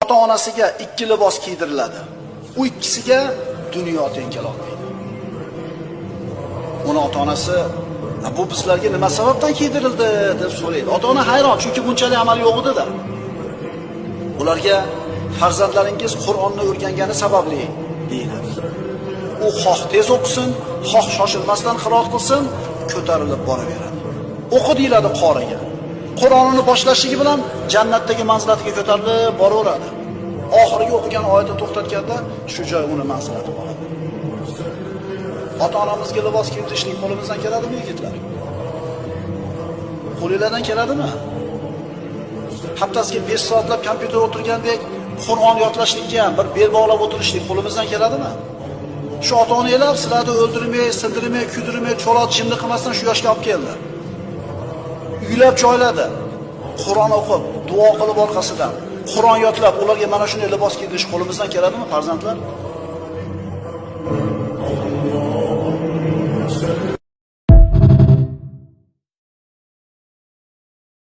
ota-onasiga ikki libos kiydiriladi. U ikkisiga dunyo teng kelolmaydi. Uni ota-onasi bu bizlarga nima sababdan kiydirildi deb so'raydi. Ota-ona hayron, chunki bunchalik amal yo'q edi-da. Ularga farzandlaringiz Qur'onni o'rgangani sababli deyiladi. U xoh tez o'qisin, xoh shoshilmasdan qiroat qilsin, ko'tarilib boraveradi. O'qi deyiladi qoriga. Qur'onni boshlashligi bilan jannatdagi manzilatiga ko'tarilib boraveradi. Oxirgi o'qigan oyatni to'xtatganda shu joy uni manzilati bo'ladi. Ota-onamizga libos kiydirishlik qo'limizdan keladimi, yigitlar? Qo'lingizdan keladimi? Haftasiga 5 soatlab kompyuter o'tirgandek Qur'on yodlashlikka ham bir bel bog'lab o'tirishlik qo'limizdan keladimi? Shu ota-onalar sizlarni o'ldirmay, sindirmay, kuydirmay, cho'lot jimli qilmasdan shu yoshga olib keldi. Uylab joyladi. Qur'on o'qib, duo qilib orqasidan, Qur'on yodlab, ularga mana shunday libos kiydirish qo'limizdan keladimi, farzandlar?